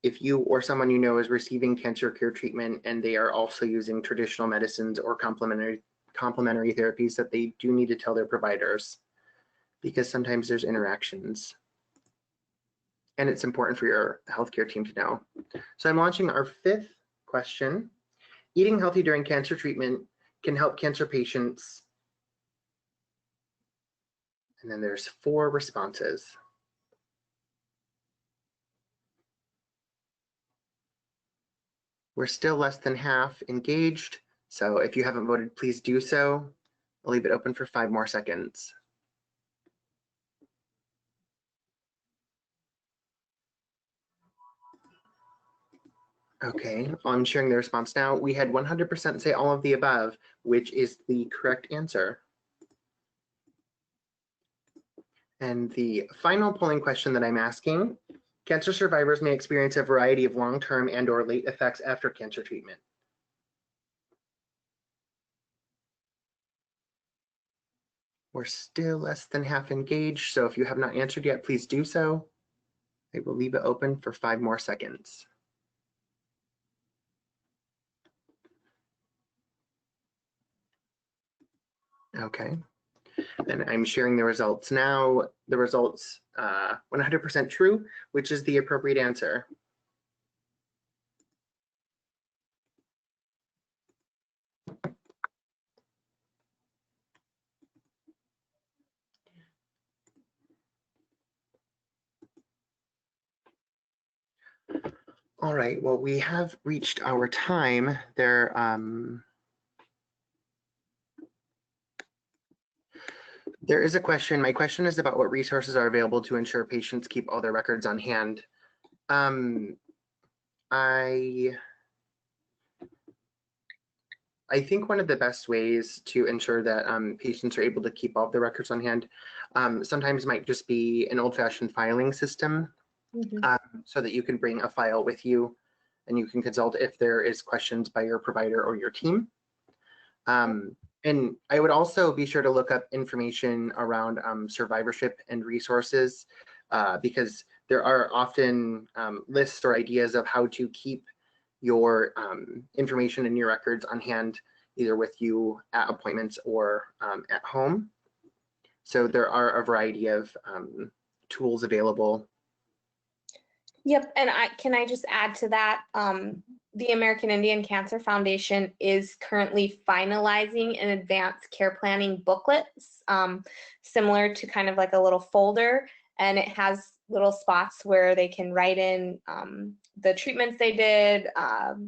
if you or someone you know is receiving cancer care treatment and they are also using traditional medicines or complementary therapies, that they do need to tell their providers, because sometimes there's interactions. and it's important for your healthcare team to know. So I'm launching our 5th question. Eating healthy during cancer treatment can help cancer patients. And then there's 4 responses. We're still less than half engaged, so if you haven't voted, please do so. I'll leave it open for 5 more seconds. Okay, I'm sharing the response now. We had 100% say all of the above, which is the correct answer. And the final polling question that I'm asking, cancer survivors may experience a variety of long-term and/or late effects after cancer treatment. We're still less than half engaged, so if you have not answered yet, please do so. I will leave it open for 5 more seconds. Okay, and I'm sharing the results now. The results 100% true, which is the appropriate answer. All right, well, we have reached our time. There is a question. My question is about what resources are available to ensure patients keep all their records on hand. I think one of the best ways to ensure that patients are able to keep all of their records on hand sometimes might just be an old-fashioned filing system, so that you can bring a file with you and you can consult if there is questions by your provider or your team. And I would also be sure to look up information around survivorship and resources, because there are often lists or ideas of how to keep your information and your records on hand, either with you at appointments or at home. So there are a variety of tools available. Yep, and can I just add to that? The American Indian Cancer Foundation is currently finalizing an advanced care planning booklet, similar to kind of like a little folder, and it has little spots where they can write in the treatments they did,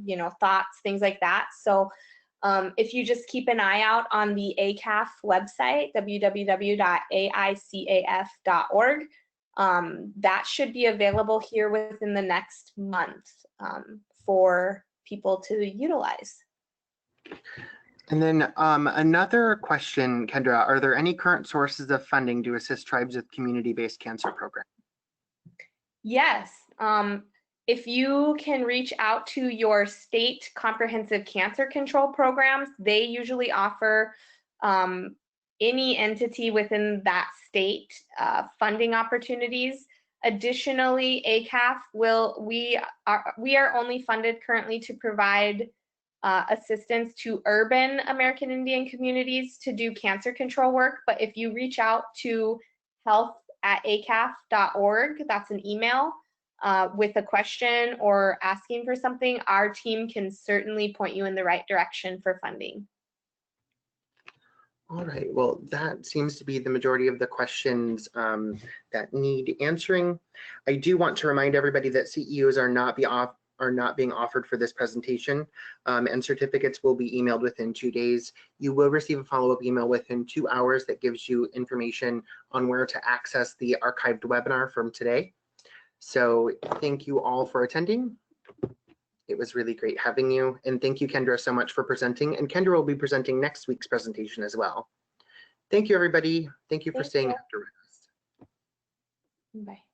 you know, thoughts, things like that. So if you just keep an eye out on the ACAF website, www.aicaf.org, that should be available here within the next month for people to utilize. And then another question, Kendra, are there any current sources of funding to assist tribes with community-based cancer programs? Yes. If you can reach out to your state comprehensive cancer control programs, they usually offer any entity within that state funding opportunities. Additionally, ACAF we are only funded currently to provide assistance to urban American Indian communities to do cancer control work. But if you reach out to health@acaf.org, that's an email, with a question or asking for something, our team can certainly point you in the right direction for funding. All right, well, that seems to be the majority of the questions that need answering. I do want to remind everybody that CEUs are not being offered for this presentation, and certificates will be emailed within 2 days. You will receive a follow-up email within 2 hours that gives you information on where to access the archived webinar from today. So thank you all for attending. It was really great having you. And thank you, Kendra, so much for presenting. And Kendra will be presenting next week's presentation as well. Thank you, everybody. Thank you for staying after us. Bye.